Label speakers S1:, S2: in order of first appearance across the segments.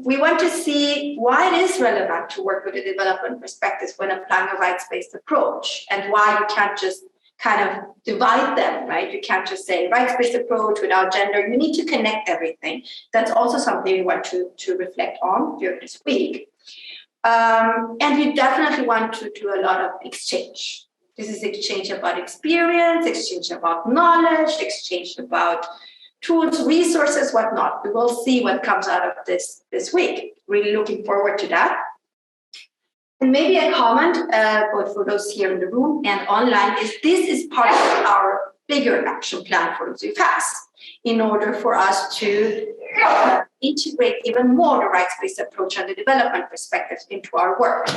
S1: We want to see why it is relevant to work with the development perspectives when applying a rights-based approach, and why you can't just kind of divide them, right? You can't just say rights-based approach without gender. You need to connect everything. That's also something we want to reflect on during this week. And we definitely want to do a lot of exchange. This is exchange about experience, exchange about knowledge, exchange about tools, resources, whatnot. We will see what comes out of this week. Really looking forward to that. And maybe a comment, both for those here in the room and online, is this is part of our bigger action plan for the UFAS in order for us to integrate even more the rights-based approach and the development perspectives into our work.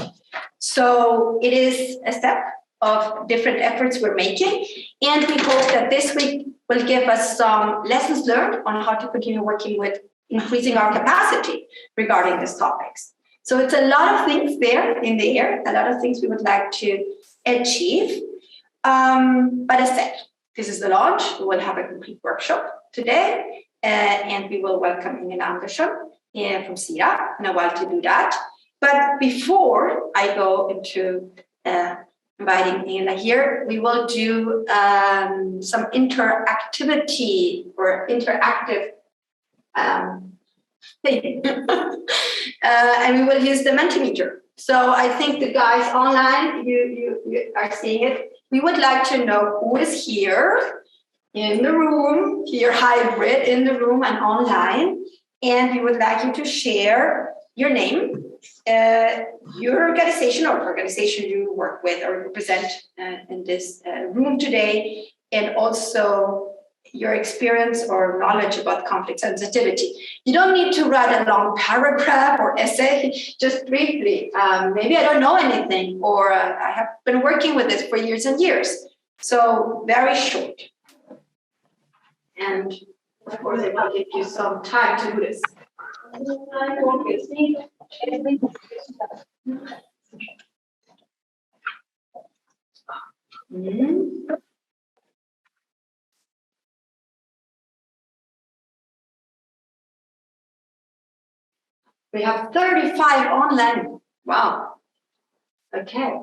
S1: So it is a step of different efforts we're making, and we hope that this week will give us some lessons learned on how to continue working with increasing our capacity regarding these topics. So it's a lot of things there in the air, a lot of things we would like to achieve. But as said, this is the launch. We will have a complete workshop today, and we will welcome Ingela Andersson from Sida in a while to do that. But before I go into inviting Ingela here, we will do some interactivity or interactive thing. And we will use the Mentimeter. So I think the guys online, you are seeing it. We would like to know who is here in the room, here hybrid in the room and online. And we would like you to share your name, your organization or organization you work with or represent in this room today, and also your experience or knowledge about conflict sensitivity. You don't need to write a long paragraph or essay, just briefly. Maybe I don't know anything, or I have been working with this for years and years. So very short. And of course, it will give you some time to do this. We have 35 online. Wow. Okay.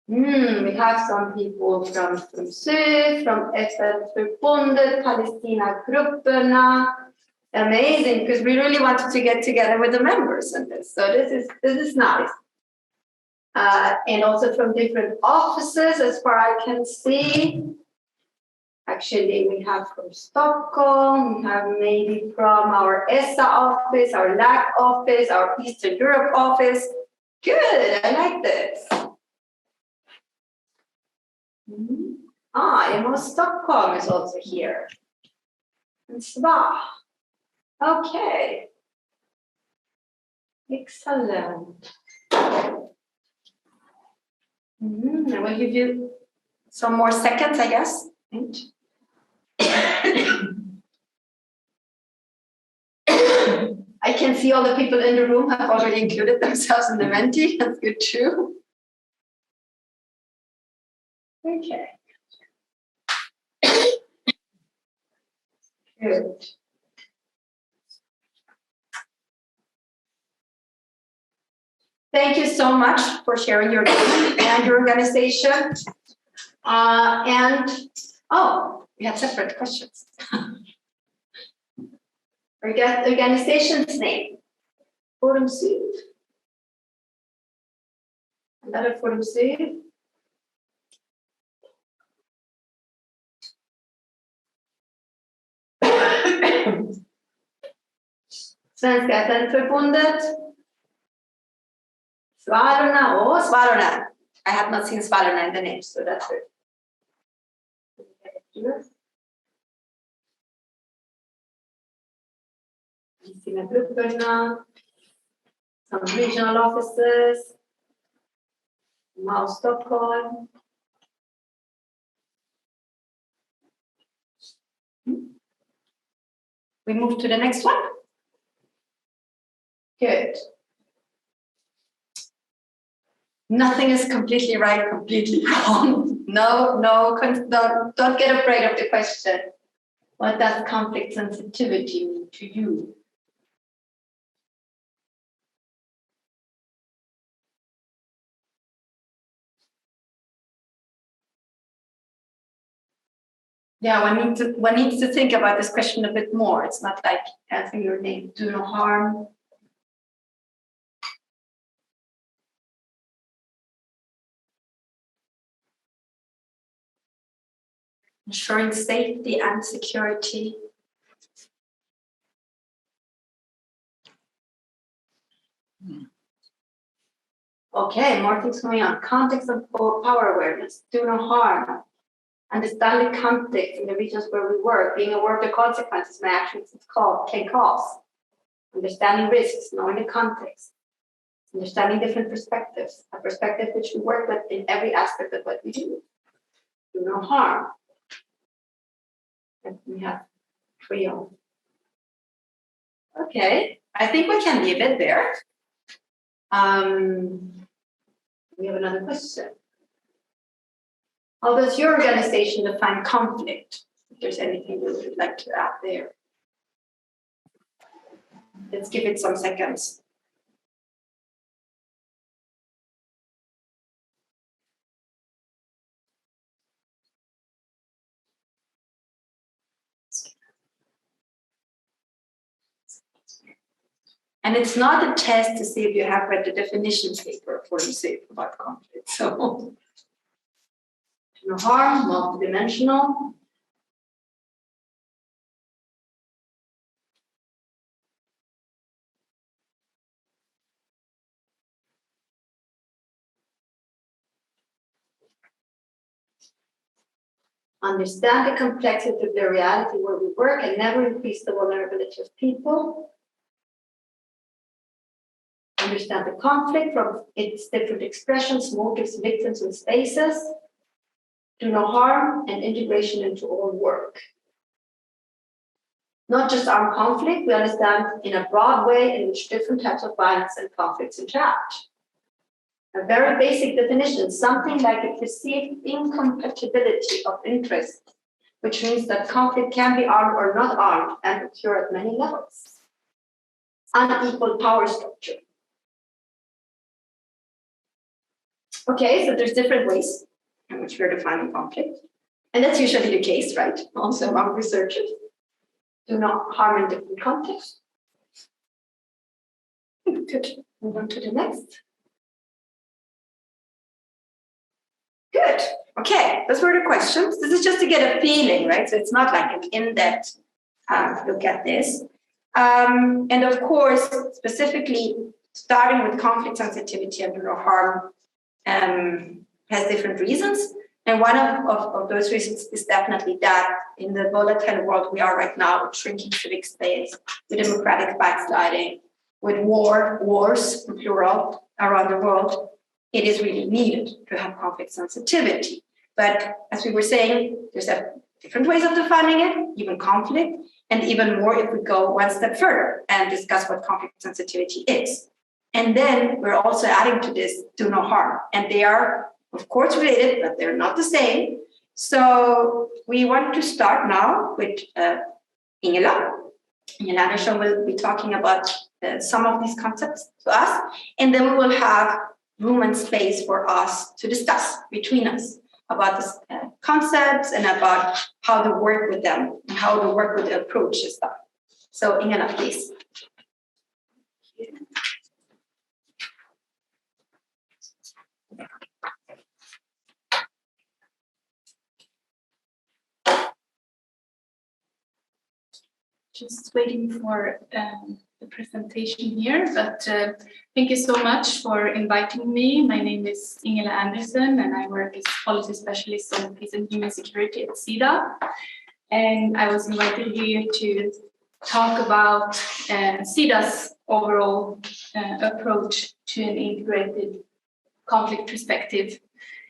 S1: We have some people from Syd, from FN-förbundet, Palestina-grupperna. Amazing, because we really wanted to get together with the members in this. So this is nice. And also from different offices, as far as I can see. Actually, we have from Stockholm, we have maybe from our ESSA office, our LAC office, our Eastern Europe office. Good, I like this. Emo Stockholm is also here. And SVA. Okay. Excellent. I will give you some more seconds, I guess. I can see all the people in the room have already included themselves in the Menti. That's good too. Okay. Good. Thank you so much for sharing your name and your organization. We have separate questions. Organization's name. Forum Syd. Another Forum Syd. Svenska FN-förbundet. Svalorna. Svalorna. I have not seen Svalorna in the name, so that's it. Some regional offices, Stockholm. We move to the next one. Good. Nothing is completely right, completely wrong. No, don't get afraid of the question. What does conflict sensitivity mean to you? Yeah, one needs to think about this question a bit more. It's not like answering your name, do no harm. Ensuring safety and security. Okay, more things going on. Context of power awareness, do no harm. Understanding context in the regions where we work, being aware of the consequences my actions can cause. Understanding risks, knowing the context. Understanding different perspectives, a perspective which we work with in every aspect of what we do. Do no harm. And we have trio. Okay, I think we can leave it there. We have another question. How does your organization define conflict? If there's anything you would like to add there. Let's give it some seconds. And it's not a test to see if you have read the definition paper for the safe about conflict. So, no harm, multidimensional. Understand the complexity of the reality where we work and never increase the vulnerability of people. Understand the conflict from its different expressions, motives, victims, and spaces. Do no harm and integration into all work. Not just armed conflict, we understand in a broad way in which different types of violence and conflicts interact. A very basic definition, something like a perceived incompatibility of interest, which means that conflict can be armed or not armed and occur at many levels. Unequal power structure. Okay, so there's different ways in which we're defining conflict. And that's usually the case, right? Also among researchers. Do not harm in different contexts. Good. Move on to the next. Good. Okay, those were the questions. This is just to get a feeling, right? So it's not like an in-depth look at this. And of course, specifically starting with conflict sensitivity and do no harm has different reasons. And one of those reasons is definitely that in the volatile world we are right now, with shrinking civic space, with democratic backsliding, with wars, plural, around the world, it is really needed to have conflict sensitivity. But as we were saying, there's different ways of defining it, even conflict, and even more if we go one step further and discuss what conflict sensitivity is. And then we're also adding to this do no harm. And they are, of course, related, but they're not the same. So we want to start now with Ingela. Ingela Andersson will be talking about some of these concepts to us. And then we will have room and space for us to discuss between us about the concepts and about how to work with them and how to work with the approach and stuff. So Ingela, please.
S2: Just waiting for the presentation here, but thank you so much for inviting me. My name is Ingela Andersson, and I work as policy specialist on peace and human security at Sida. And I was invited here to talk about Sida's overall approach to an integrated conflict perspective,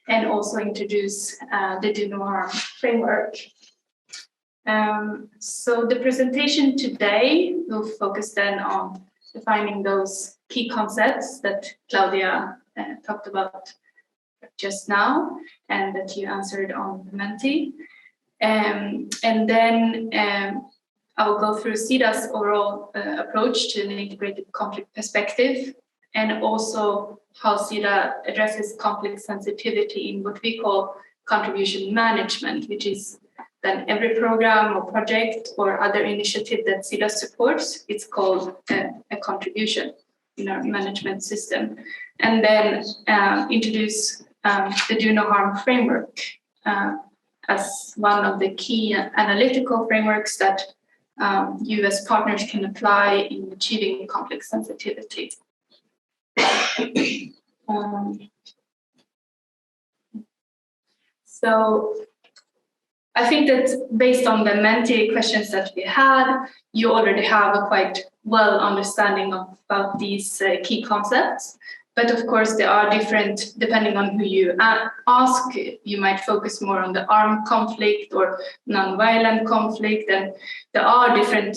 S2: and also introduce the do no harm framework. So the presentation today will focus then on defining those key concepts that Claudia talked about just now and that you answered on the Menti. And then I will go through Sida's overall approach to an integrated conflict perspective, and also how Sida addresses conflict sensitivity in what we call contribution management, which is then every program or project or other initiative that Sida supports, it's called a contribution in our management system. And then introduce the Do No Harm framework as one of the key analytical frameworks that you as partners can apply in achieving conflict sensitivity. So I think that based on the Menti questions that we had, you already have a quite well understanding about these key concepts. But of course, they are different depending on who you ask. You might focus more on the armed conflict or non-violent conflict, and there are different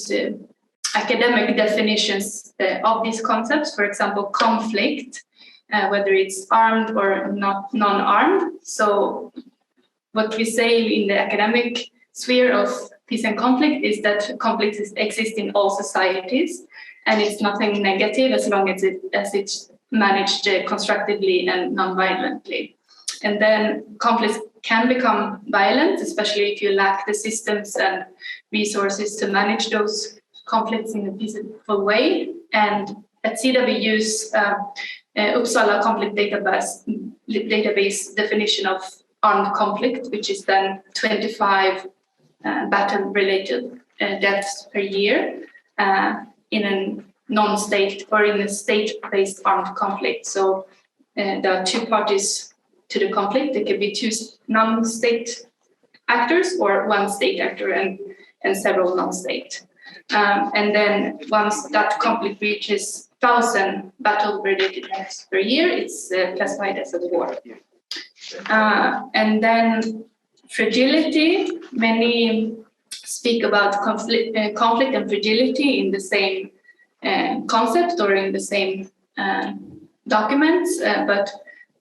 S2: academic definitions of these concepts. For example, conflict, whether it's armed or not non-armed. So what we say in the academic sphere of peace and conflict is that conflict exists in all societies, and it's nothing negative as long as it's managed constructively and non-violently. And then conflicts can become violent, especially if you lack the systems and resources to manage those conflicts in a peaceful way. And at Sida, we use Uppsala conflict database definition of armed conflict, which is then 25 battle-related deaths per year in a non-state or in a state-based armed conflict. So there are two parties to the conflict. There could be two non-state actors or one state actor and several non-state. And then once that conflict reaches 1,000 battle-related deaths per year, it's classified as a war. And then fragility, many speak about conflict and fragility in the same concept or in the same documents, but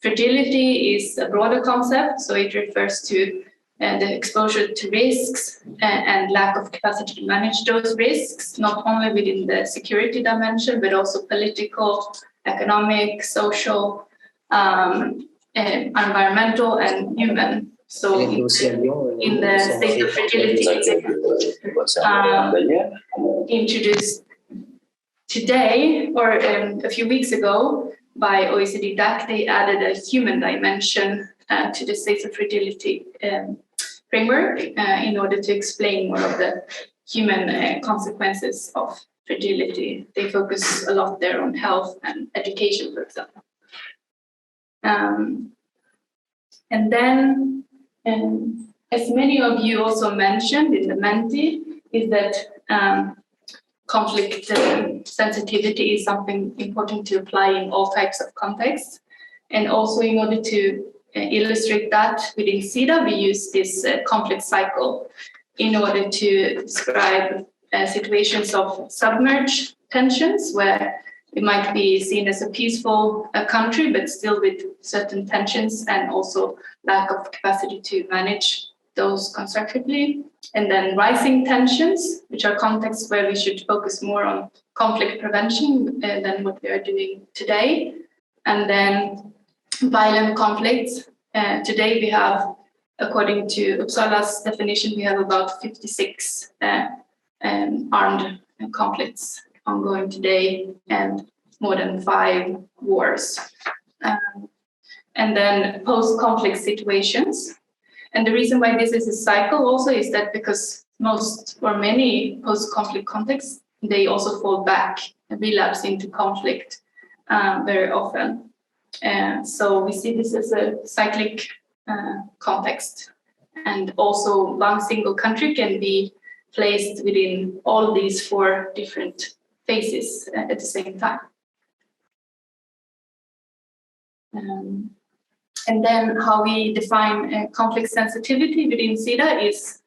S2: fragility is a broader concept, so it refers to the exposure to risks and lack of capacity to manage those risks, not only within the security dimension, but also political, economic, social, environmental, and human. So in the state of fragility introduced today or a few weeks ago by OECD DAC, they added a human dimension to the states of fragility framework in order to explain more of the human consequences of fragility. They focus a lot there on health and education, for example. And then, as many of you also mentioned in the Menti, is that conflict sensitivity is something important to apply in all types of contexts. And also in order to illustrate that within Sida, we use this conflict cycle in order to describe situations of submerged tensions where it might be seen as a peaceful country, but still with certain tensions and also lack of capacity to manage those constructively. And then rising tensions, which are contexts where we should focus more on conflict prevention than what we are doing today. And then violent conflicts. Today we have, according to Uppsala's definition, we have about 56 armed conflicts ongoing today and more than 5 wars. And then post-conflict situations. And the reason why this is a cycle also is that because most or many post-conflict contexts, they also fall back and relapse into conflict very often. So we see this as a cyclic context. And also one single country can be placed within all these 4 different phases at the same time. And then how we define conflict sensitivity within Sida is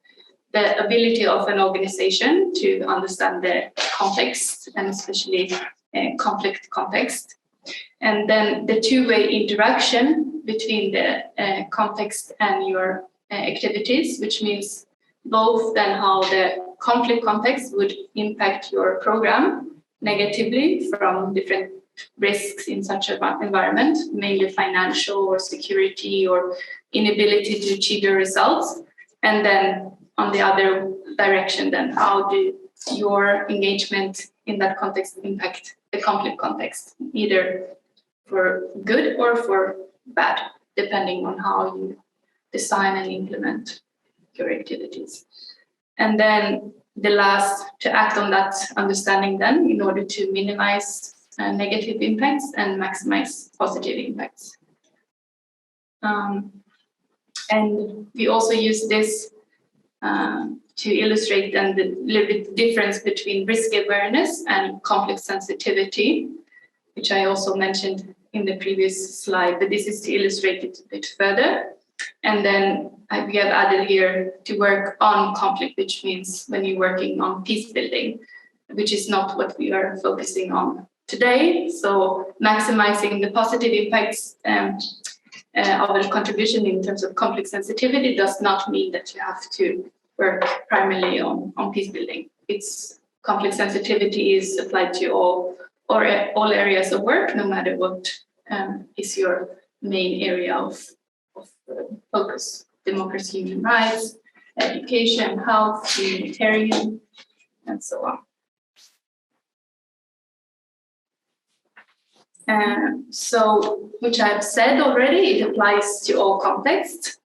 S2: the ability of an organization to understand the context and especially conflict context. And then the two-way interaction between the context and your activities, which means both then how the conflict context would impact your program negatively from different risks in such an environment, mainly financial or security or inability to achieve your results, And then on the other direction, then how do your engagement in that context impact the conflict context, either for good or for bad, depending on how you design and implement your activities. And then the last, to act on that understanding then in order to minimize negative impacts and maximize positive impacts. And we also use this to illustrate then the little bit difference between risk awareness and conflict sensitivity, which I also mentioned in the previous slide, but this is to illustrate it a bit further. And then we have added here to work on conflict, which means when you're working on peace building, which is not what we are focusing on today. So maximizing the positive impacts of a contribution in terms of conflict sensitivity does not mean that you have to work primarily on peace building. It's conflict sensitivity is applied to all areas of work, no matter what is your main area of focus: democracy, human rights, education, health, humanitarian, and so on. So, which I've said already, it applies to all contexts,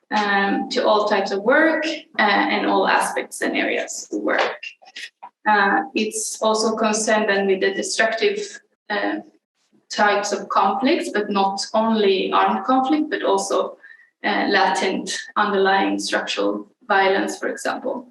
S2: to all types of work, and all aspects and areas of work. It's also concerned then with the destructive types of conflicts, but not only armed conflict, but also latent underlying structural violence, for example.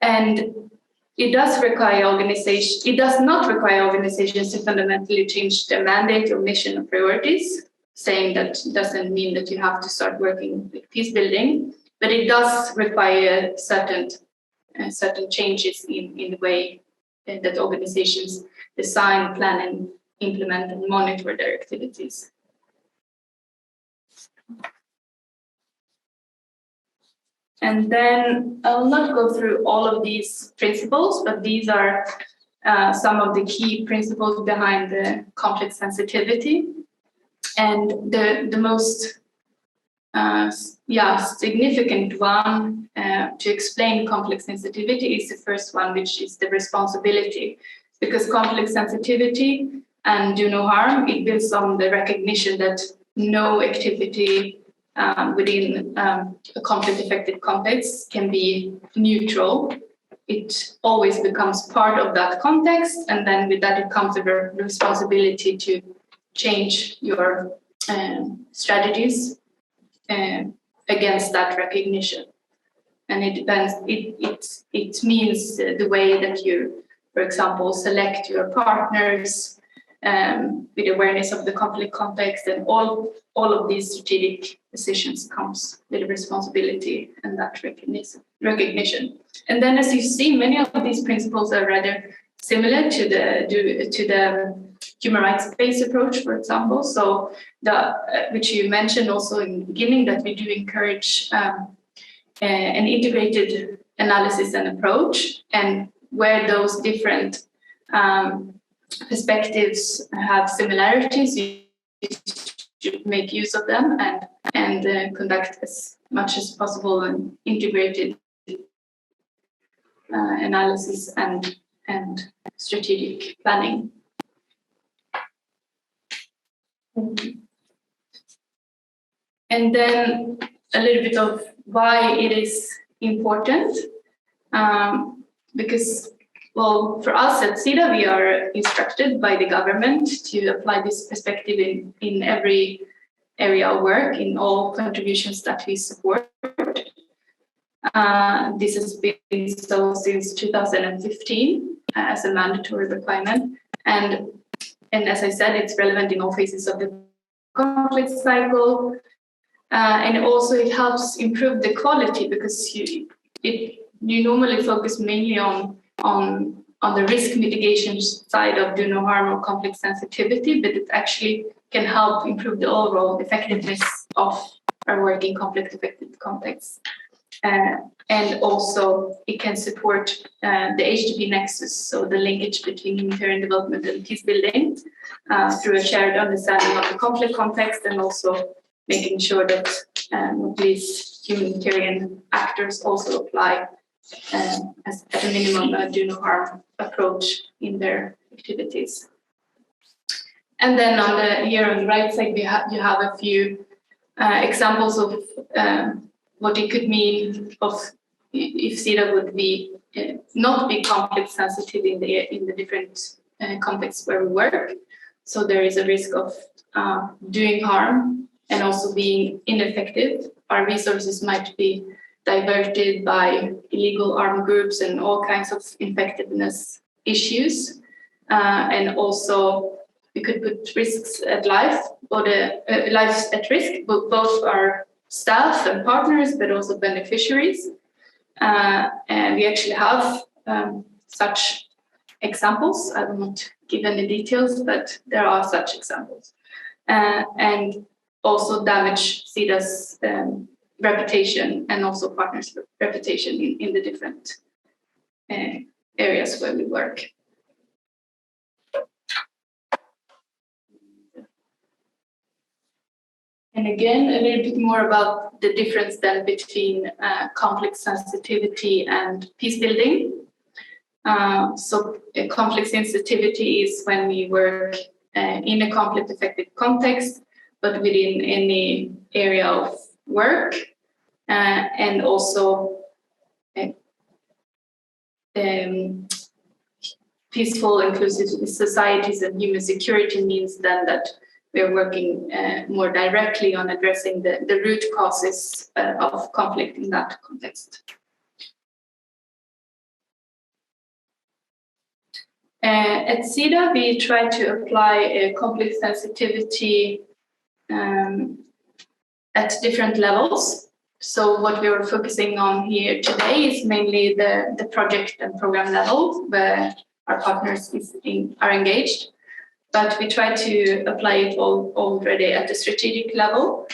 S2: And it does not require organizations to fundamentally change their mandate or mission or priorities, saying that doesn't mean that you have to start working with peace building, but it does require certain changes in the way that organizations design, plan, and implement and monitor their activities. And then I will not go through all of these principles, but these are some of the key principles behind the conflict sensitivity. And the most significant one to explain conflict sensitivity is the first one, which is the responsibility. Because conflict sensitivity and do no harm, it builds on the recognition that no activity within a conflict-affected context can be neutral. It always becomes part of that context, and then with that it comes a responsibility to change your strategies against that recognition. And it depends. It means the way that you, for example, select your partners with awareness of the conflict context, and all of these strategic decisions comes with a responsibility and that recognition. And then, as you see, many of these principles are rather similar to the human rights-based approach, for example. So, which you mentioned also in the beginning, that we do encourage an integrated analysis and approach, and where those different perspectives have similarities, you should make use of them and conduct as much as possible an integrated analysis and strategic planning. And then a little bit of why it is important, because, well, for us at Sida, we are instructed by the government to apply this perspective in every area of work, in all contributions that we support. This has been so since 2015 as a mandatory requirement. And as I said, it's relevant in all phases of the conflict cycle. And also it helps improve the quality, because you normally focus mainly on the risk mitigation side of do no harm or conflict sensitivity, but it actually can help improve the overall effectiveness of our work in conflict-affected contexts. And also it can support the HDP nexus, so the linkage between humanitarian development and peace building through a shared understanding of the conflict context, and also making sure that at least humanitarian actors also apply as at a minimum a do no harm approach in their activities. And then here on the right side, you have a few examples of what it could mean of if Sida would be not be conflict sensitive in the different contexts where we work. So there is a risk of doing harm and also being ineffective. Our resources might be diverted by illegal armed groups and all kinds of effectiveness issues. And also we could put risks at life, or the lives at risk, both our staff and partners, but also beneficiaries. And we actually have such examples. I will not give any details, but there are such examples. And also damage Sida's reputation and also partners' reputation in the different areas where we work. And again, a little bit more about the difference then between conflict sensitivity and peace building. So conflict sensitivity is when we work in a conflict-affected context, but within any area of work, and also peaceful, inclusive societies and human security means then that we are working more directly on addressing the root causes of conflict in that context. At Sida, we try to apply conflict sensitivity at different levels. So what we are focusing on here today is mainly the project and program level, where our partners are engaged. But we try to apply it already at the strategic level,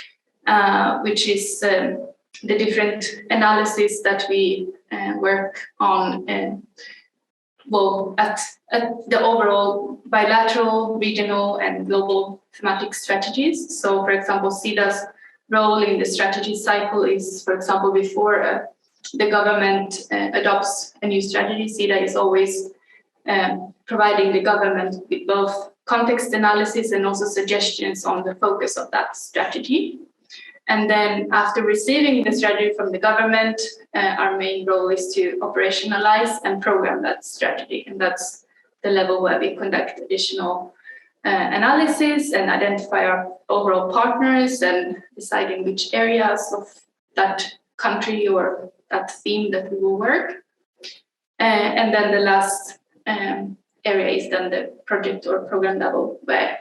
S2: which is the different analysis that we work on at the overall bilateral, regional, and global thematic strategies. So, for example, Sida's role in the strategy cycle is, for example, before the government adopts a new strategy, Sida is always providing the government with both context analysis and also suggestions on the focus of that strategy. And then after receiving the strategy from the government, our main role is to operationalize and program that strategy. And that's the level where we conduct additional analysis and identify our overall partners and deciding which areas of that country or that theme that we will work. And then the last area is then the project or program level, where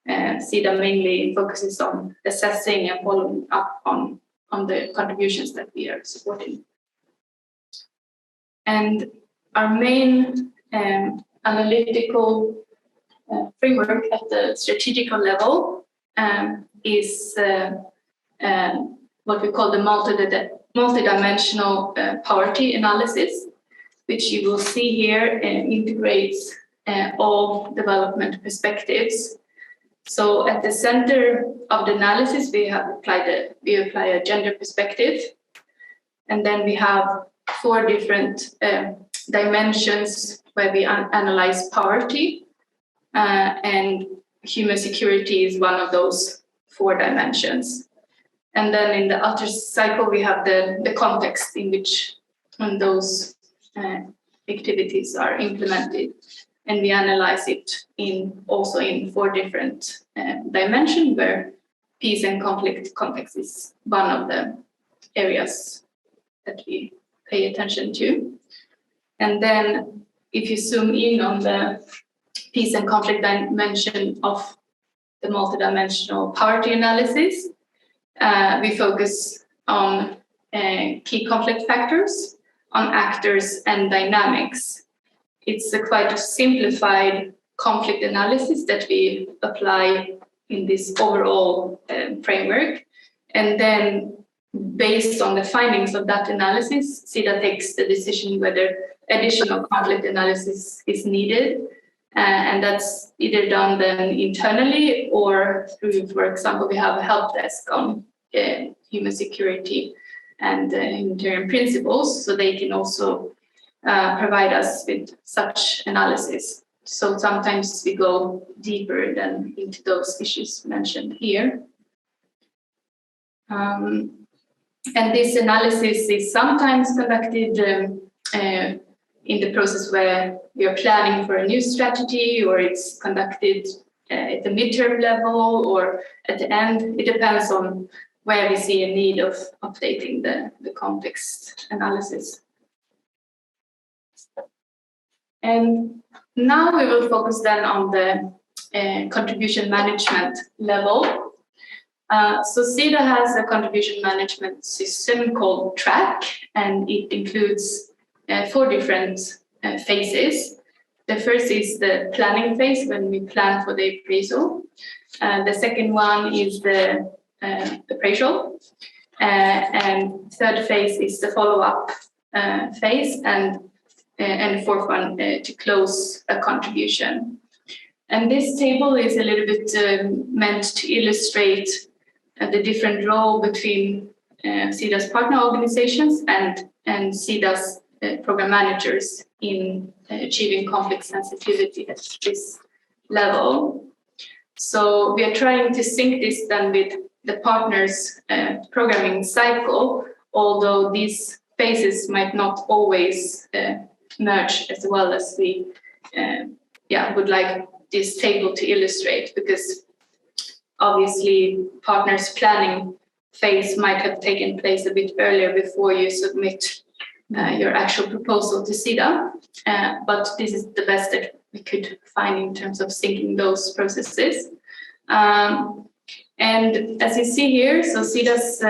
S2: Sida mainly focuses on assessing and following up on the contributions that we are supporting. And our main analytical framework at the strategic level is what we call the multidimensional poverty analysis, which you will see here integrates all development perspectives. So at the center of the analysis, we apply a gender perspective, and then we have 4 different dimensions where we analyze poverty, and human security is one of those 4 dimensions. And then in the outer cycle, we have the context in which those activities are implemented, and we analyze it also in 4 different dimensions, where peace and conflict context is one of the areas that we pay attention to. And then if you zoom in on the peace and conflict dimension of the multidimensional poverty analysis, we focus on key conflict factors, on actors and dynamics. It's a quite simplified conflict analysis that we apply in this overall framework. And then based on the findings of that analysis, Sida takes the decision whether additional conflict analysis is needed. And that's either done then internally or through, for example, we have a help desk on human security and humanitarian principles, so they can also provide us with such analysis. So sometimes we go deeper than into those issues mentioned here. And this analysis is sometimes conducted in the process where we are planning for a new strategy, or it's conducted at the midterm level or at the end. It depends on where we see a need of updating the context analysis. And now we will focus then on the contribution management level. So Sida has a contribution management system called TRACK, and it includes 4 different phases. The first is the planning phase, when we plan for the appraisal. The second one is the appraisal. And third phase is the follow-up phase, and the fourth one to close a contribution. And this table is a little bit meant to illustrate the different role between Sida's partner organizations and Sida's program managers in achieving conflict sensitivity at this level. So we are trying to sync this then with the partners' programming cycle, although these phases might not always merge as well as we would like this table to illustrate, because obviously partners' planning phase might have taken place a bit earlier before you submit your actual proposal to Sida, but this is the best that we could find in terms of syncing those processes. And as you see here, so Sida's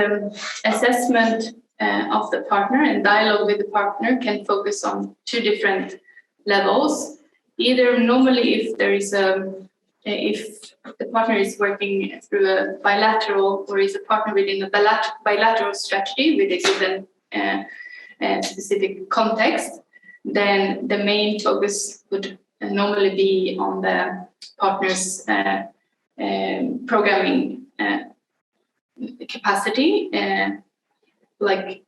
S2: assessment of the partner and dialogue with the partner can focus on 2 different levels. Either normally if there is if the partner is working through a bilateral, or is a partner within a bilateral strategy with a given specific context, then the main focus would normally be on the partner's programming capacity, and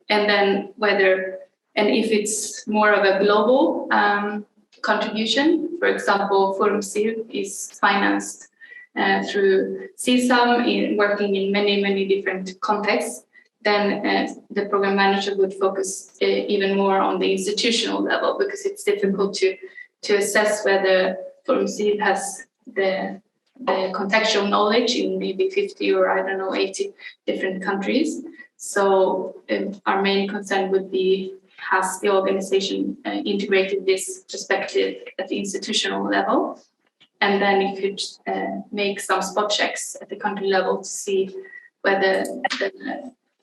S2: then whether, and if it's more of a global contribution, for example, Forum Civ is financed through CSAM in working in many different contexts, then the program manager would focus even more on the institutional level, because it's difficult to assess whether Forum Civ has the contextual knowledge in maybe 50 or 80 different countries. So our main concern would be, has the organization integrated this perspective at the institutional level? And then you could make some spot checks at the country level to see whether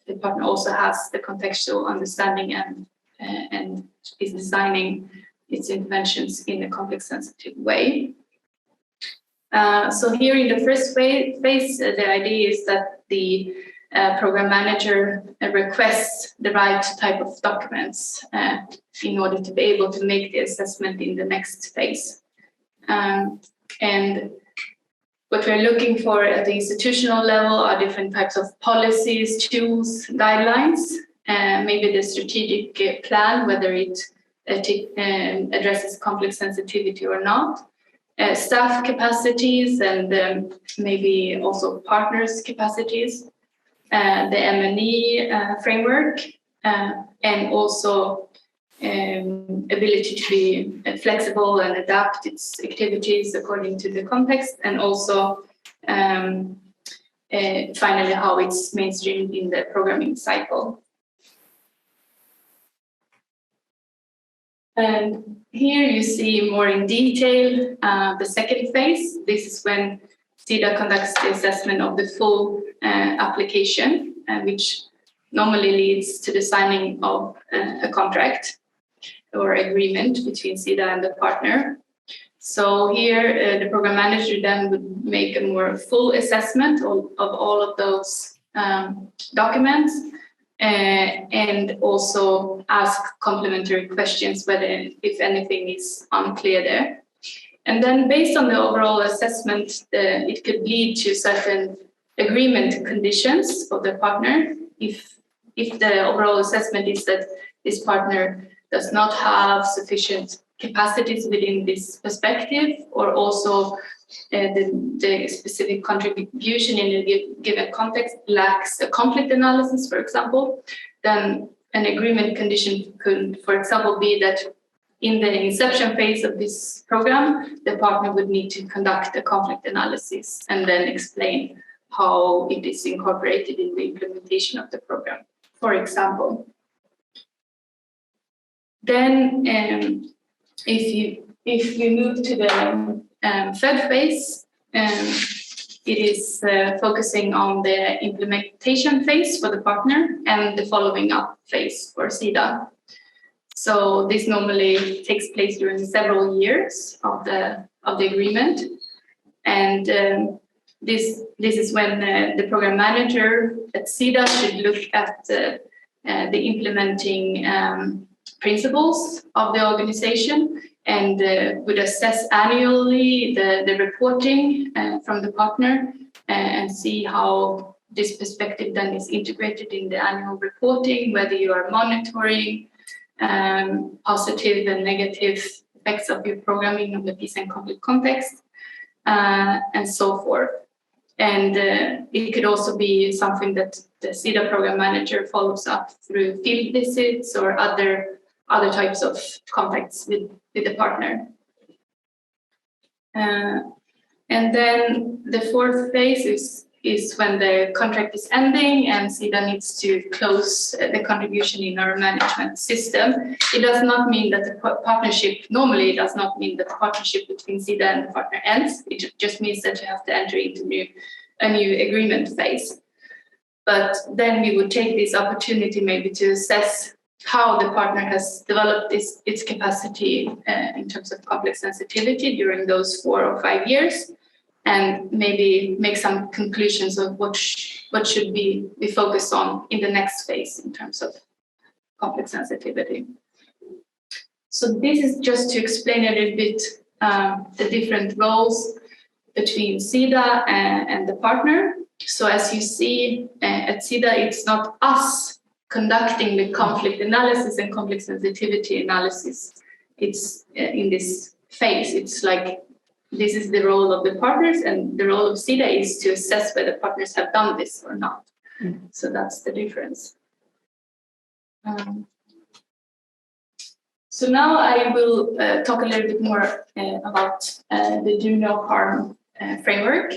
S2: the partner also has the contextual understanding and is designing its interventions in a conflict sensitive way. So here in the first phase, the idea is that the program manager requests the right type of documents in order to be able to make the assessment in the next phase. And what we're looking for at the institutional level are different types of policies, tools, guidelines, maybe the strategic plan, whether it addresses conflict sensitivity or not, staff capacities, and maybe also partners' capacities, the M&E framework, and also ability to be flexible and adapt its activities according to the context, and also finally how it's mainstreamed in the programming cycle. And here you see more in detail the second phase. This is when Sida conducts the assessment of the full application, which normally leads to the signing of a contract or agreement between Sida and the partner. So here the program manager then would make a more full assessment of all of those documents, and also ask complementary questions whether, if anything, is unclear there. And then based on the overall assessment, it could lead to certain agreement conditions for the partner, if the overall assessment is that this partner does not have sufficient capacities within this perspective, or also the specific contribution in a given context lacks a conflict analysis, for example, then an agreement condition could, for example, be that in the inception phase of this program, the partner would need to conduct a conflict analysis and then explain how it is incorporated in the implementation of the program, for example. Then, if we move to the third phase, it is focusing on the implementation phase for the partner and the following up phase for Sida. So this normally takes place during several years of the agreement, and this is when the program manager at Sida should look at the implementing principles of the organization and would assess annually the reporting from the partner and see how this perspective then is integrated in the annual reporting, whether you are monitoring positive and negative effects of your programming on the peace and conflict context, and so forth. And it could also be something that the Sida program manager follows up through field visits or other types of contacts with the partner. And then the fourth phase is when the contract is ending and Sida needs to close the contribution in our management system. It does not mean that the partnership, normally it does not mean that the partnership between Sida and the partner ends. It just means that you have to enter into a new agreement phase. But then we would take this opportunity maybe to assess how the partner has developed its capacity in terms of conflict sensitivity during those 4 or 5 years, and maybe make some conclusions of what should we focus on in the next phase in terms of conflict sensitivity. So this is just to explain a little bit the different roles between Sida and the partner. So as you see at Sida, it's not us conducting the conflict analysis and conflict sensitivity analysis. It's in this phase. It's like this is the role of the partners, and the role of Sida is to assess whether partners have done this or not. Mm-hmm. So that's the difference. So now I will talk a little bit more about the do no harm framework,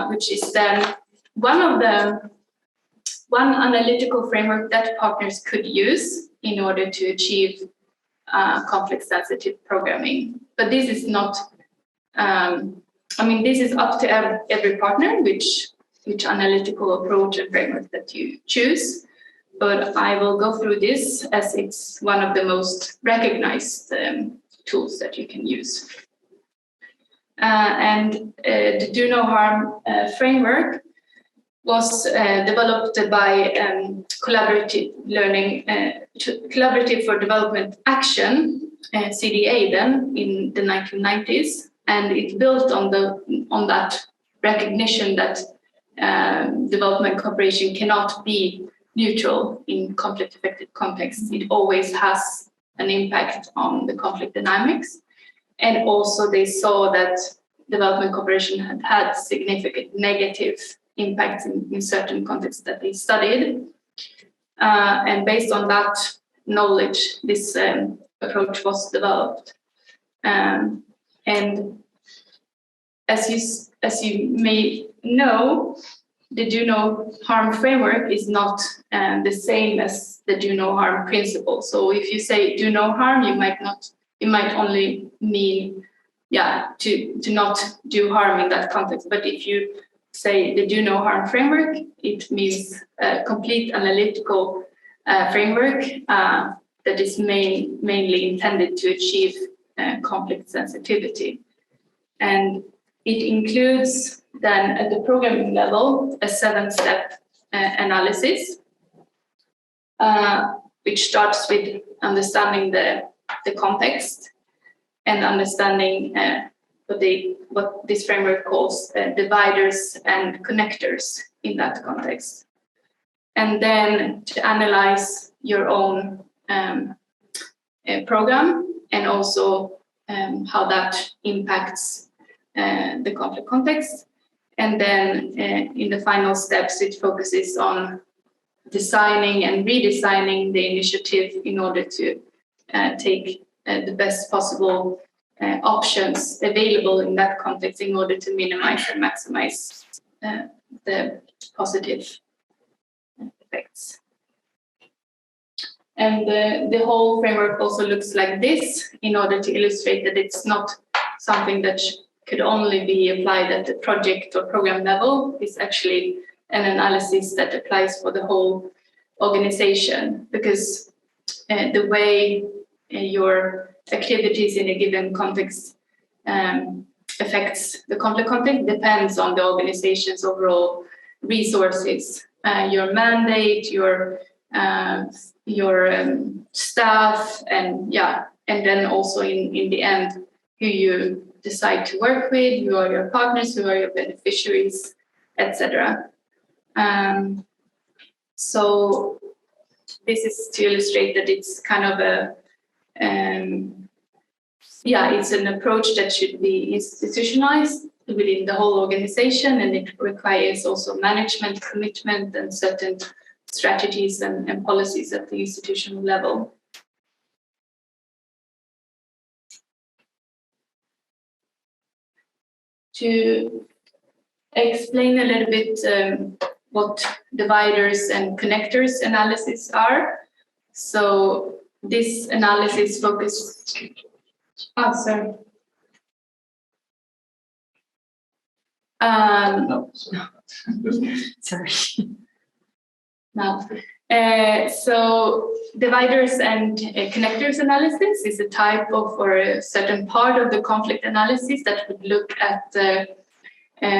S2: which is then one analytical framework that partners could use in order to achieve conflict-sensitive programming. But this is not, this is up to every partner, which analytical approach and framework that you choose. But I will go through this as it's one of the most recognized tools that you can use. And the do no harm framework was developed by Collaborative for Development Action, CDA, then in the 1990s, and it built on that recognition that development cooperation cannot be neutral in conflict-affected contexts. It always has an impact on the conflict dynamics, and also they saw that development cooperation had significant negative impacts in certain contexts that they studied. And based on that knowledge, this approach was developed. And as you may know, the do no harm framework is not the same as the do no harm principle. So if you say do no harm, you might only mean to not do harm in that context. But if you say the do no harm framework, it means a complete analytical framework that is mainly intended to achieve conflict sensitivity. And it includes then at the programming level a 7-step analysis, which starts with understanding the context and understanding what this framework calls dividers and connectors in that context. and then to analyze your own program, and also how that impacts the conflict context. And then in the final steps, it focuses on designing and redesigning the initiative in order to take the best possible options available in that context in order to minimize and maximize the positive effects. And the whole framework also looks like this in order to illustrate that it's not something that could only be applied at the project or program level. It's actually an analysis that applies for the whole organization, because the way your activities in a given context affects the conflict context depends on the organization's overall resources, your mandate, your staff, and then also in the end who you decide to work with, who are your partners, who are your beneficiaries, etc. So this is to illustrate that it's kind of it's an approach that should be institutionalized within the whole organization, and it requires also management commitment and certain strategies and policies at the institutional level. To explain a little bit what dividers and connectors analysis are. So this analysis focuses. Sorry.
S3: No.
S2: Sorry. No. So dividers and connectors analysis is a type of, or a certain part of the conflict analysis that would look at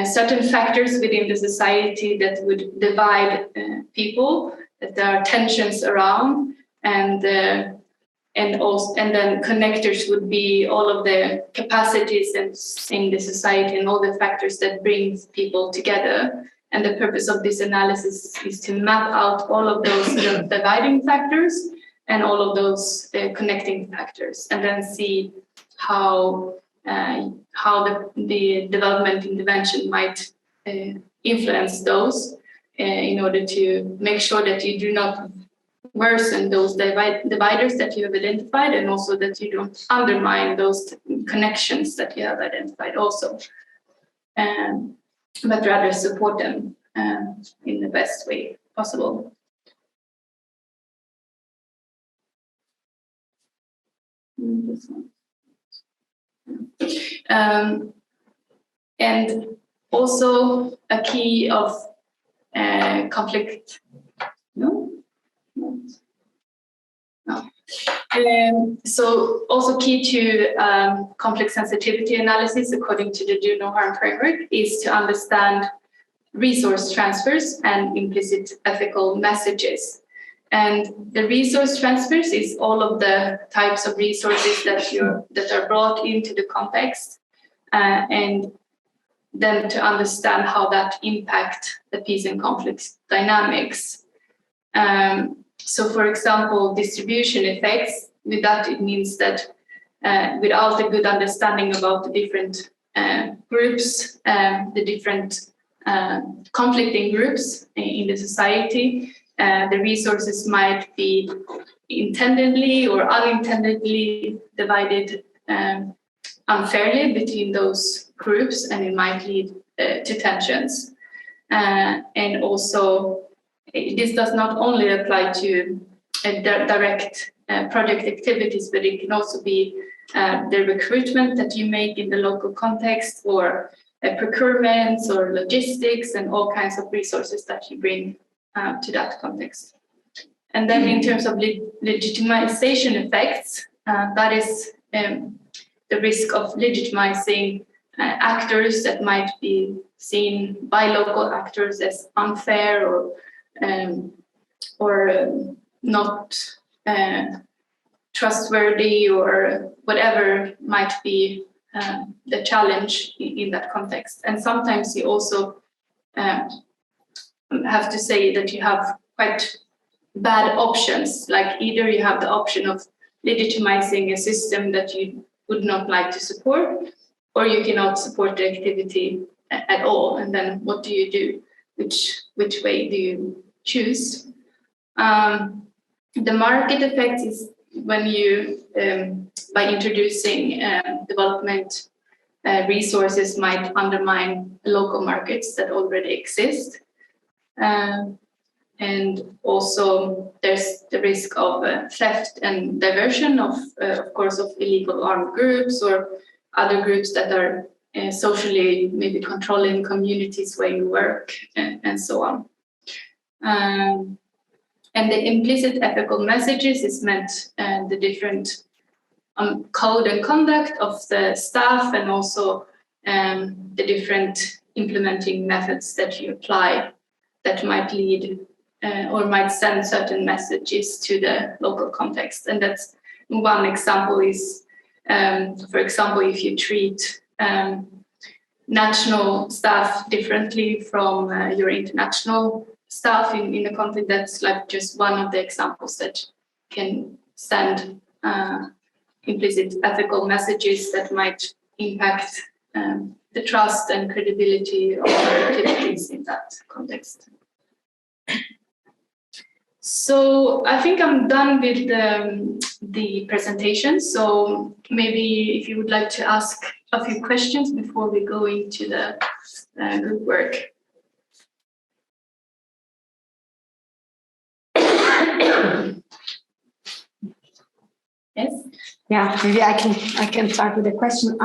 S2: certain factors within the society that would divide people, that there are tensions around, and then connectors would be all of the capacities in the society and all the factors that brings people together. And the purpose of this analysis is to map out all of those dividing factors and all of those connecting factors, and then see how the development intervention might influence those in order to make sure that you do not worsen those dividers that you have identified, and also that you don't undermine those connections that you have identified also, but rather support them in the best way possible. And also a key of conflict. So also key to conflict sensitivity analysis, according to the Do No Harm framework, is to understand resource transfers and implicit ethical messages. And the resource transfers is all of the types of resources that are brought into the context, and then to understand how that impact the peace and conflict dynamics. So, for example, distribution effects, with that it means that without a good understanding about the different groups, the different conflicting groups in the society, the resources might be intendedly or unintendedly divided unfairly between those groups, and it might lead to tensions. And also, this does not only apply to direct project activities, but it can also be the recruitment that you make in the local context, or procurements or logistics, and all kinds of resources that you bring to that context. And then in terms of legitimization effects, that is the risk of legitimizing actors that might be seen by local actors as unfair or not trustworthy, or whatever might be the challenge in that context. And sometimes you also have to say that you have quite bad options. Like either you have the option of legitimizing a system that you would not like to support, or you cannot support the activity at all. And then what do you do? Which way do you choose? The market effect is when you, by introducing development resources, might undermine local markets that already exist. And also there's the risk of theft and diversion of course, of illegal armed groups or other groups that are socially maybe controlling communities where you work and so on. And the implicit ethical messages is meant the different code and conduct of the staff, and also the different implementing methods that you apply that might lead or might send certain messages to the local context. And that's one example is, for example, if you treat national staff differently from your international staff in a conflict, that's like just one of the examples that can send implicit ethical messages that might impact the trust and credibility of our activities in that context. So I think I'm done with the presentation. So maybe if you would like to ask a few questions before we go into the group work. Yes.
S3: Yeah, maybe I can start with a question.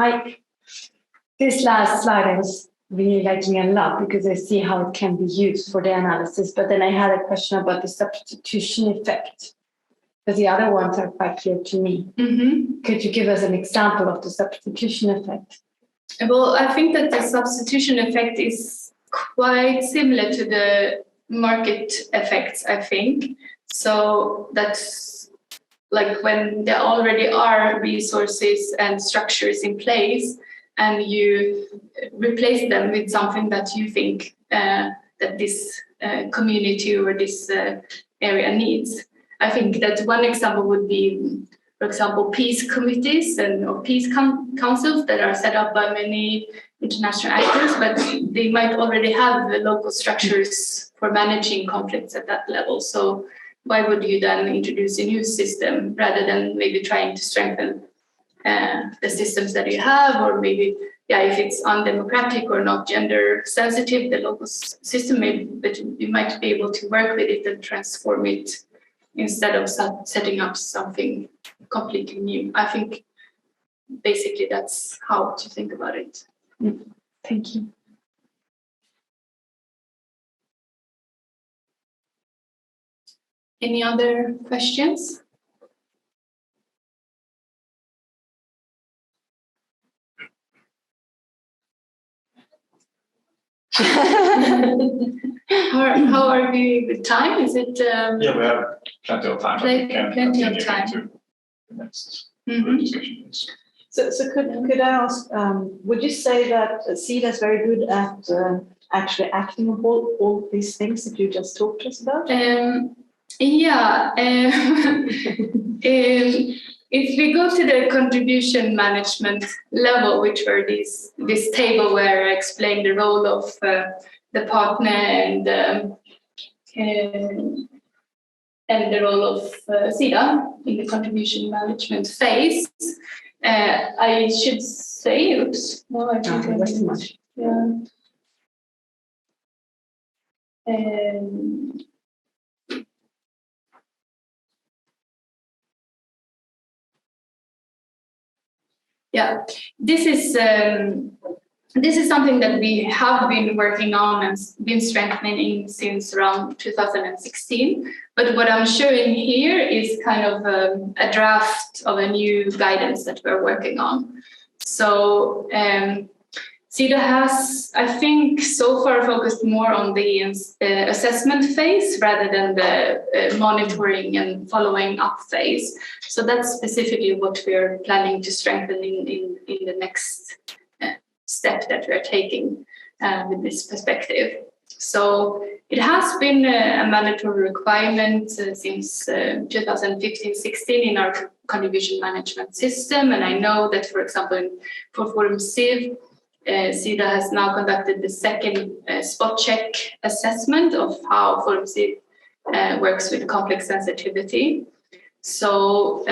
S3: This last slide I was really liking a lot because I see how it can be used for the analysis. But then I had a question about the substitution effect, because the other ones are quite clear to me. Mm-hmm. Could you give us an example of the substitution effect?
S2: Well, I think that the substitution effect is quite similar to the market effects, I think. So that's like when there already are resources and structures in place, and you replace them with something that you think that this community or this area needs. I think that one example would be, for example, peace committees or peace councils that are set up by many international actors, but they might already have the local structures for managing conflicts at that level. So why would you then introduce a new system rather than maybe trying to strengthen the systems that you have, or maybe, if it's undemocratic or not gender sensitive, the local system, maybe, but you might be able to work with it and transform it instead of setting up something completely new. I think basically that's how to think about it.
S3: Thank you.
S2: Any other questions? How are we with time? Is it?
S4: Yeah, we have plenty of time.
S2: Plenty of time.
S4: To the next discussion.
S5: So could I ask? Would you say that Sida is very good at actually acting on all these things that you just talked to us about?
S2: If we go to the contribution management level, which were this table where I explained the role of the partner and the role of Sida in the contribution management phase, I should say, oops, no, I think
S3: that's too much.
S2: Yeah. Yeah, this is something that we have been working on and been strengthening since around 2016. But what I'm showing here is kind of a draft of a new guidance that we're working on. So Sida has, I think, so far focused more on the assessment phase rather than the monitoring and following up phase. So that's specifically what we're planning to strengthen in the next step that we're taking with this perspective. So it has been a mandatory requirement since 2015-16 in our contribution management system. And I know that, for example, for Forum Civ, Sida has now conducted the second spot check assessment of how Forum Civ works with complex sensitivity. So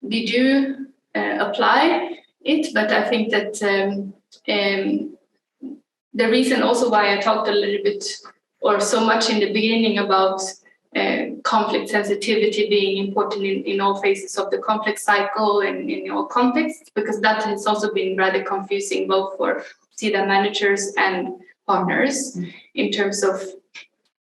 S2: we do apply it, but I think that the reason also why I talked a little bit or so much in the beginning about conflict sensitivity being important in all phases of the conflict cycle and in all contexts, because that has also been rather confusing both for Sida managers and partners in terms of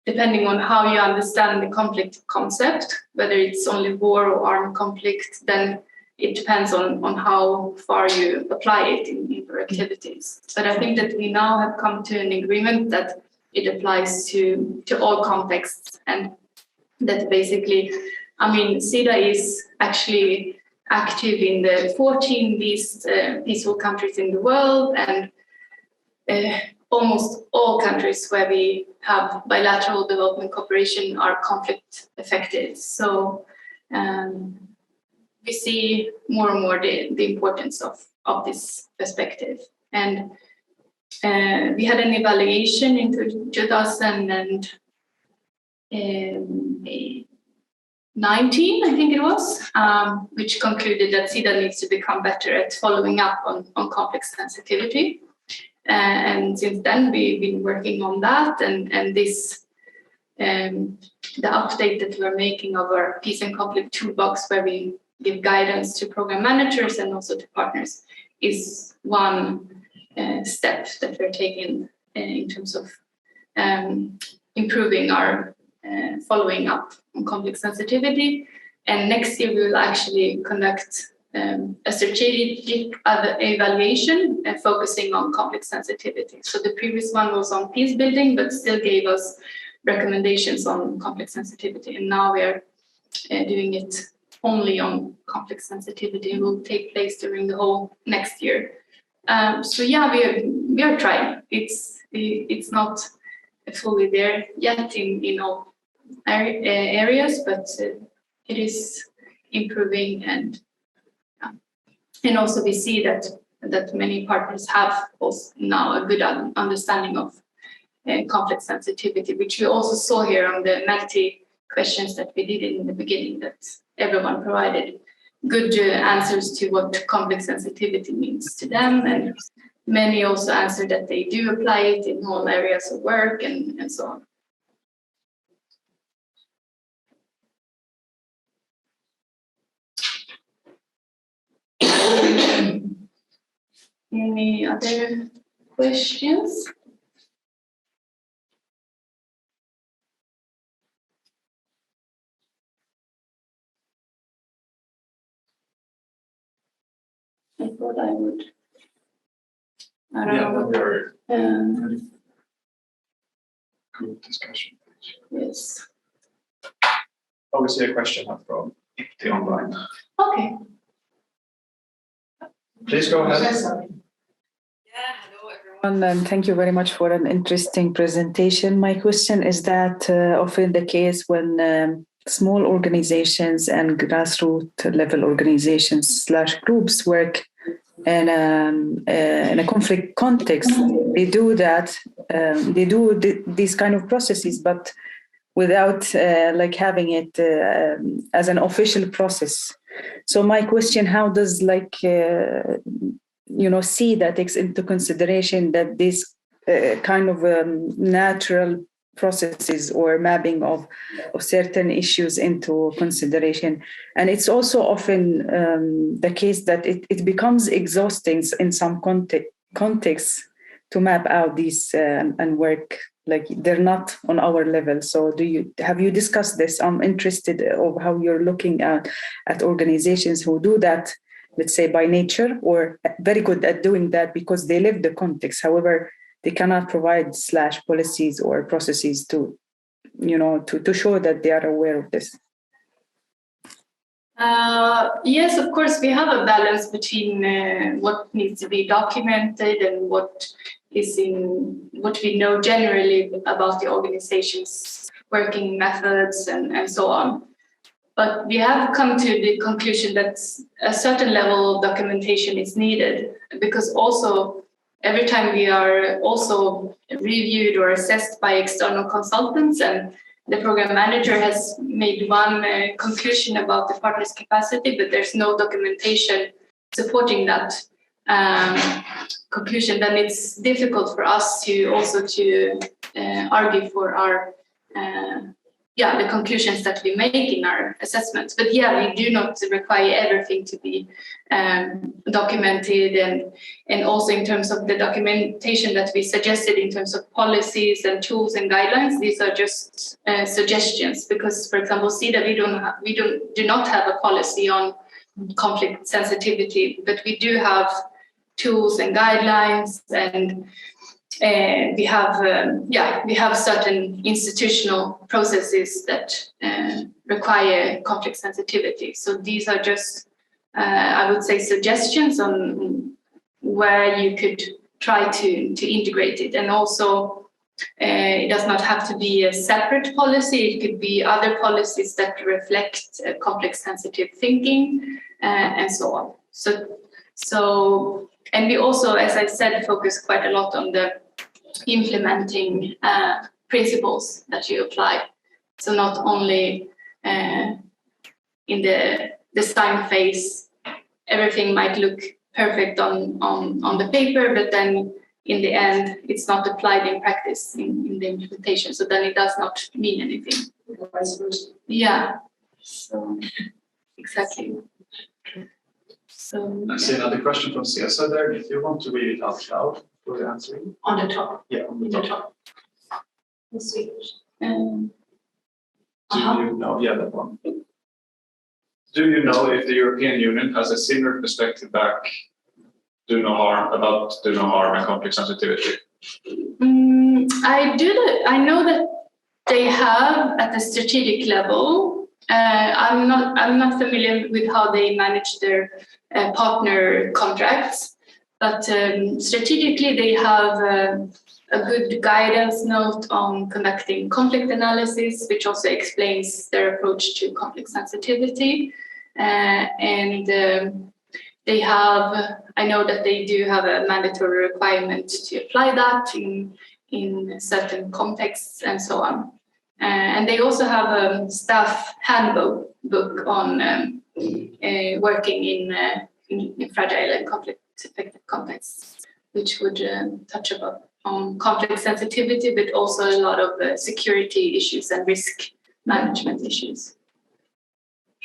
S2: depending on how you understand the conflict concept, whether it's only war or armed conflict, then it depends on how far you apply it in your activities. But I think that we now have come to an agreement that it applies to all contexts, and that basically, I mean, Sida is actually active in the 14 least peaceful countries in the world, and almost all countries where we have bilateral development cooperation are conflict affected. So we see more and more the importance of this perspective. And we had an evaluation in 2019, I think it was, which concluded that Sida needs to become better at following up on complex sensitivity. And since then, we've been working on that, and this the update that we're making of our peace and conflict toolbox, where we give guidance to program managers and also to partners, is one step that we're taking in terms of improving our following up on conflict sensitivity. And next year, we will actually conduct a strategic evaluation focusing on conflict sensitivity. So the previous one was on peace building, but still gave us recommendations on conflict sensitivity. And now we're doing it only on conflict sensitivity. It will take place during the whole next year. So yeah, we are trying. It's not fully there yet in all areas, but it is improving, and also we see that many partners have also now a good understanding of conflict sensitivity, which we also saw here on the Melty questions that we did in the beginning, that everyone provided good answers to what conflict sensitivity means to them, and many also answered that they do apply it in all areas of work and so on. Any other questions? I thought I would. I don't know.
S4: Very
S2: Um,
S4: good discussion.
S2: yes.
S4: Oh, we see a question up from the online.
S2: Okay.
S4: Please go ahead.
S6: Hello everyone, and thank you very much for an interesting presentation. My question is that often the case when small organizations and grassroots level organizations / groups work in a conflict context, they do that. They do these kind of processes, but without like having it as an official process. So my question: how does Sida takes into consideration that this kind of natural processes or mapping of certain issues into consideration? And it's also often the case that it becomes exhausting in some contexts to map out these and work, like they're not on our level. So have you discussed this? I'm interested of how you're looking at organizations who do that, let's say by nature, or very good at doing that because they live the context. However, they cannot provide / policies or processes to show that they are aware of this.
S2: Yes, of course, we have a balance between what needs to be documented and what is in what we know generally about the organization's working methods and so on. But we have come to the conclusion that a certain level of documentation is needed, because also every time we are also reviewed or assessed by external consultants, and the program manager has made one conclusion about the partner's capacity, but there's no documentation supporting that conclusion, then it's difficult for us to also to argue for our the conclusions that we make in our assessments. But we do not require everything to be documented, and also in terms of the documentation that we suggested in terms of policies and tools and guidelines, these are just suggestions, because, for example, Sida, we do not have a policy on conflict sensitivity, but we do have tools and guidelines, and we have certain institutional processes that require conflict sensitivity. So these are just, I would say, suggestions on where you could try to integrate it. And also, it does not have to be a separate policy. It could be other policies that reflect conflict sensitive thinking and so on. So, and we also, as I said, focus quite a lot on the implementing principles that you apply. So not only in the design phase, everything might look perfect on the paper, but then in the end, it's not applied in practice in the implementation. So then it does not mean anything. Yeah. So exactly. So
S4: I see another question from Cesar there. If you want to read it out loud for the answering.
S1: On the top.
S4: Yeah, on the top.
S1: In Swedish.
S4: Do you know? Yeah, that one. Do you know if the European Union has a similar perspective back about do no harm and conflict sensitivity?
S2: I know that they have at the strategic level. I'm not familiar with how they manage their partner contracts, but strategically they have a good guidance note on conducting conflict analysis, which also explains their approach to conflict sensitivity. And they have, I know that they do have a mandatory requirement to apply that in certain contexts and so on. And they also have a staff handbook on working in fragile and conflict-affected contexts, which would touch on conflict sensitivity, but also a lot of security issues and risk management issues.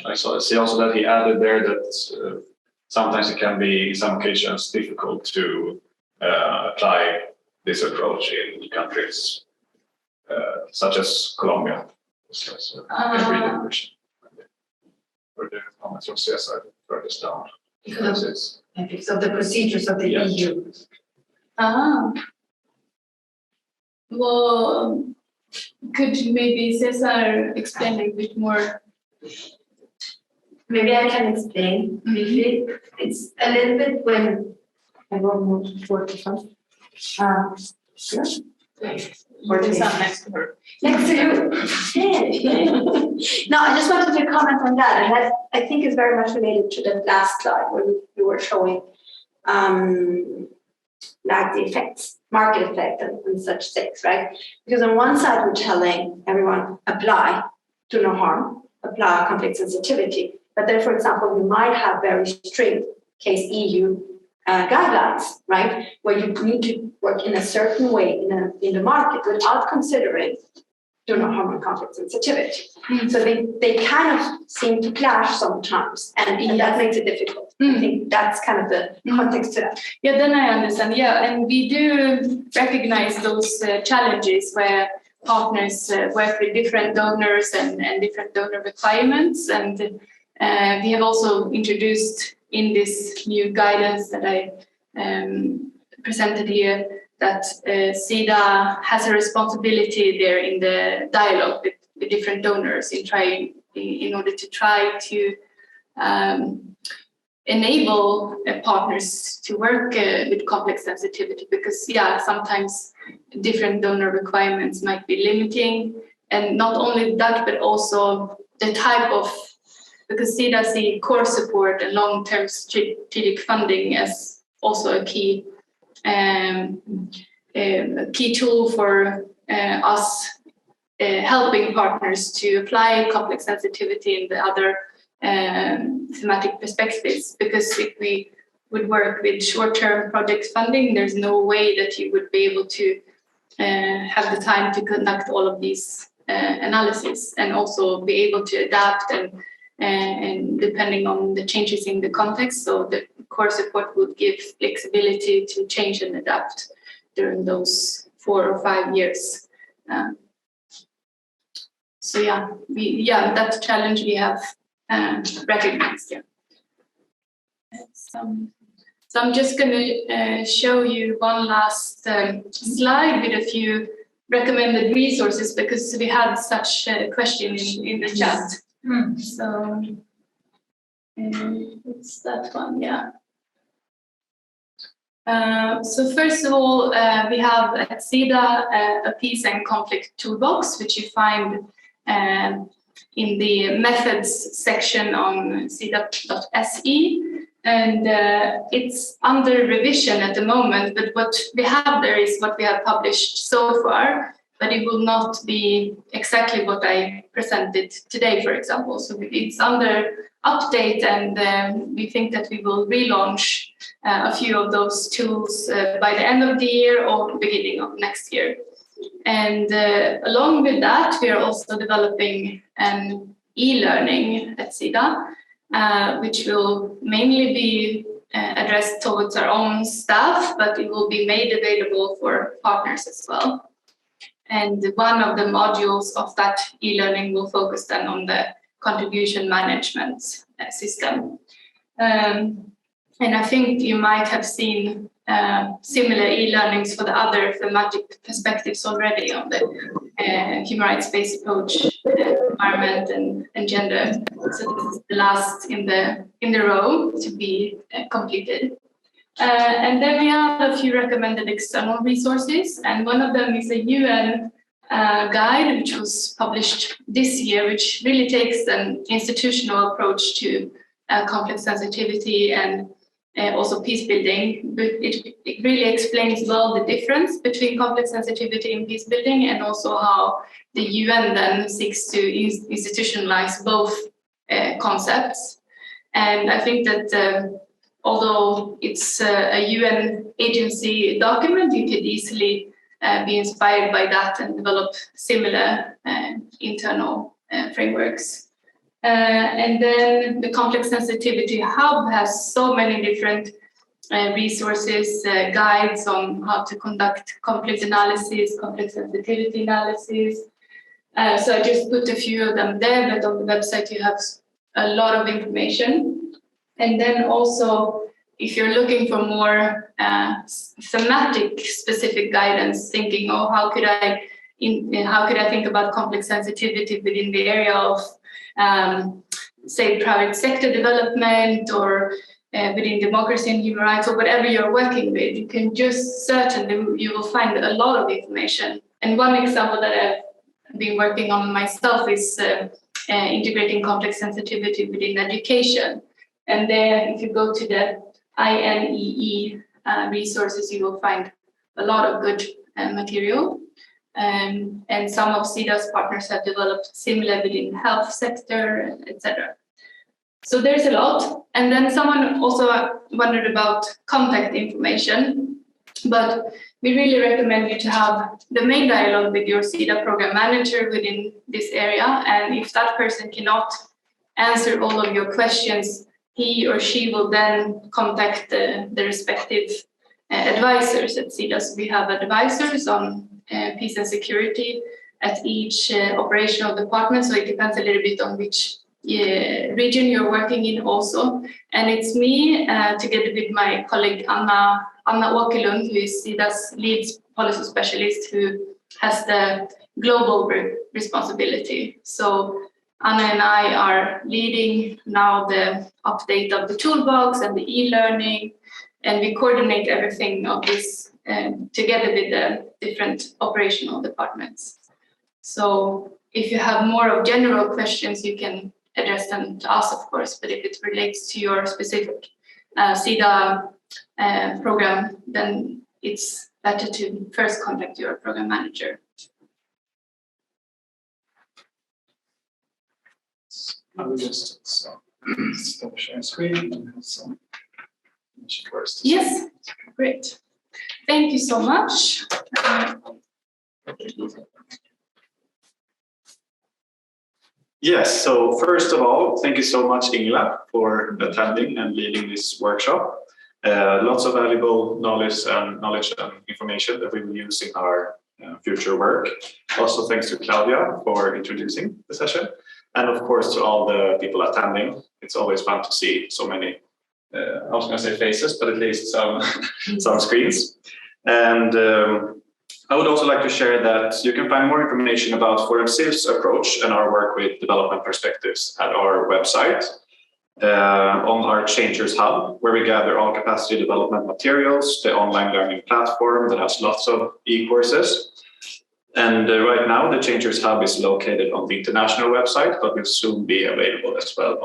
S4: I see also that he added there that sometimes it can be, in some occasions, difficult to apply this approach in countries such as Colombia. So, for the comments from CSI further down.
S3: Because of the procedures of the EU.
S2: Well, could maybe Cesar explain a bit more?
S3: Maybe I can explain briefly. It's a little bit when I will move forward to some. Sure.
S5: Or to some next to her.
S3: Next to you.
S1: No, I just wanted to comment on that, and that I think is very much related to the last slide where you were showing like the effects, market effect and such things, right? Because on one side we're telling everyone apply, do no harm, apply conflict sensitivity. But then, for example, we might have very strict case EU guidelines, right? Where you need to work in a certain way in the market without considering do no harm and conflict sensitivity. Mm-hmm. So they kind of seem to clash sometimes, and that makes it difficult. Mm-hmm. I think that's kind of the context to that.
S2: Yeah, then I understand. Yeah, and we do recognize those challenges where partners work with different donors and different donor requirements. And we have also introduced in this new guidance that I presented here that Sida has a responsibility there in the dialogue with different donors in order to try to enable partners to work with complex sensitivity, because sometimes different donor requirements might be limiting, and not only that, but also the type of, because Sida see core support and long-term strategic funding as also a key tool for us helping partners to apply complex sensitivity in the other thematic perspectives. Because if we would work with short-term project funding, there's no way that you would be able to have the time to conduct all of these analysis, and also be able to adapt and depending on the changes in the context. So the core support would give flexibility to change and adapt during those 4 or 5 years. So that challenge we have recognized. So I'm just going to show you one last slide with a few recommended resources, because we had such a question in the chat. So it's that one, so first of all, we have at Sida a peace and conflict toolbox, which you find in the methods section on sida.se. And it's under revision at the moment, but what we have there is what we have published so far, but it will not be exactly what I presented today, for example. So it's under update, and we think that we will relaunch a few of those tools by the end of the year or beginning of next year. And along with that, we are also developing an e-learning at Sida, which will mainly be addressed towards our own staff, but it will be made available for partners as well. And one of the modules of that e-learning will focus then on the contribution management system. And I think you might have seen similar e-learnings for the other thematic perspectives already on the human rights-based approach, environment and gender. So this is the last in the row to be completed. And then we have a few recommended external resources, and one of them is a UN guide, which was published this year, which really takes an institutional approach to complex sensitivity and also peace building. But it really explains well the difference between complex sensitivity and peace building, and also how the UN then seeks to institutionalize both concepts. And I think that although it's a UN agency document, you could easily be inspired by that and develop similar internal frameworks. And then the Complex Sensitivity Hub has so many different resources, guides on how to conduct complex analysis, complex sensitivity analysis. So I just put a few of them there, but on the website you have a lot of information. And then also, if you're looking for more thematic specific guidance, thinking, oh, how could I think about complex sensitivity within the area of, say, private sector development, or within democracy and human rights, or whatever you're working with, you can just certainly, you will find a lot of information. And one example that I've been working on myself is integrating complex sensitivity within education. And there, if you go to the INEE resources, you will find a lot of good material. And some of Sida's partners have developed similar within the health sector, etc. So there's a lot. And then someone also wondered about contact information, but we really recommend you to have the main dialogue with your Sida program manager within this area. And if that person cannot answer all of your questions, he or she will then contact the respective advisors at Sida. So we have advisors on peace and security at each operational department. So it depends a little bit on which region you're working in also. And it's me, together with my colleague Anna Åkerlund, who is Sida's lead policy specialist, who has the global responsibility. So Anna and I are leading now the update of the toolbox and the e-learning, and we coordinate everything of this together with the different operational departments. So if you have more of general questions, you can address them to us, of course, but if it relates to your specific Sida program, then it's better to first contact your program manager.
S4: I will just stop sharing screen and have some words.
S2: Yes, great. Thank you so much.
S4: Yes, so first of all, thank you so much, Ingela, for attending and leading this workshop. Lots of valuable knowledge and information that we will use in our future work. Also, thanks to Claudia for introducing the session. And of course, to all the people attending. It's always fun to see so many, I was going to say faces, but at least some, some screens. And I would also like to share that you can find more information about Forum Civ's approach and our work with development perspectives at our website, on our Changers Hub, where we gather all capacity development materials, the online learning platform that has lots of e-courses. And right now, the Changers Hub is located on the international website, but will soon be available as well